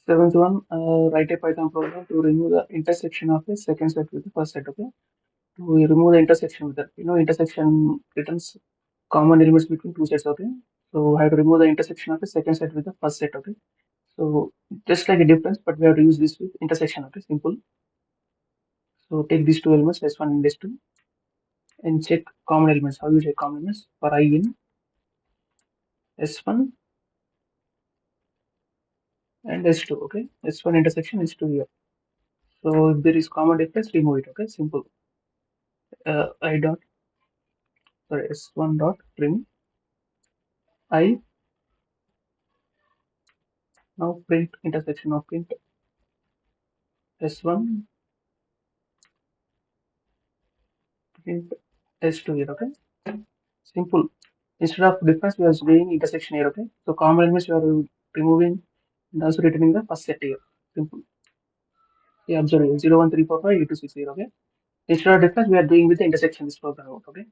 Seventh one, write a Python program to remove the intersection of a second set with the first set. Okay, to remove the intersection with that. Intersection returns common elements between two sets. Okay, so I have to remove the intersection of the second set with the first set. Okay, so just like a difference, but we have to use this with intersection. Okay, simple. So take these two elements, S1 and S2, and check common elements. How you check common elements? For I in S1 and S2. Okay, S1 intersection S2 here. So if there is common difference, remove it. Okay, simple. I dot sorry S1 dot trim I. Now print intersection of print S1 print S2 here. Okay, simple. Instead of difference, we are doing intersection here. Okay, so common elements we are removing and also returning the first set here. Simple. Yeah, observe 0, 1, 3, 4, 5, 8, 2, 6 here. Okay, instead of difference, we are doing with the intersection this program. Okay.